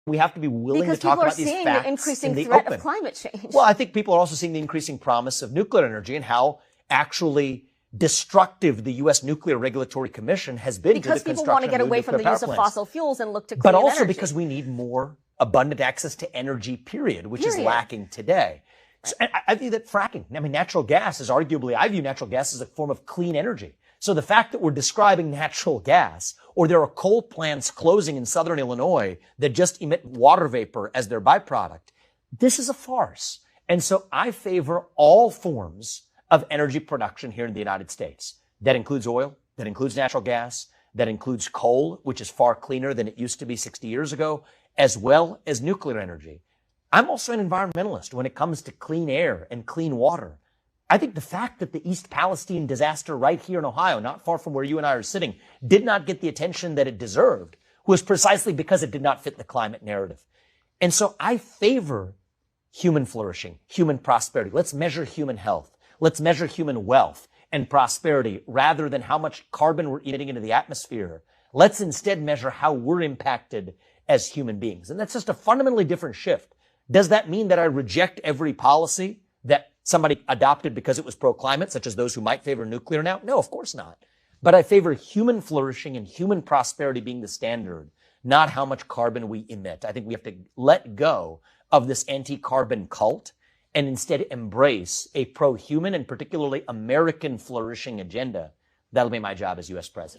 We have to be willing to talk about these facts. Because people are seeing the increasing threat of climate change. Well, I think people are also seeing the increasing promise of nuclear energy and how actually destructive the U.S. Nuclear Regulatory Commission has been to the construction of Because people want to get away from the use of fossil fuels and look to clean energy. But also energy. because we need more abundant access to energy, period, which is lacking today. So, I view that fracking, natural gas is arguably, I view natural gas as a form of clean energy. So the fact that we're describing natural gas, or there are coal plants closing in southern Illinois that just emit water vapor as their byproduct, this is a farce. And so I favor all forms of energy production here in the United States. That includes oil, that includes natural gas, that includes coal, which is far cleaner than it used to be 60 years ago, as well as nuclear energy. I'm also an environmentalist when it comes to clean air and clean water. I think the fact that the East Palestine disaster right here in Ohio, not far from where you and I are sitting, did not get the attention that it deserved was precisely because it did not fit the climate narrative. And so I favor human flourishing, human prosperity. Let's measure human health. Let's measure human wealth and prosperity rather than how much carbon we're emitting into the atmosphere. Let's instead measure how we're impacted as human beings. And that's just a fundamentally different shift. Does that mean that I reject every policy that somebody adopted because it was pro-climate, such as those who might favor nuclear now? No, of course not. But I favor human flourishing and human prosperity being the standard, not how much carbon we emit. I think we have to let go of this anti-carbon cult and instead embrace a pro-human and particularly American flourishing agenda. That'll be my job as U.S. president.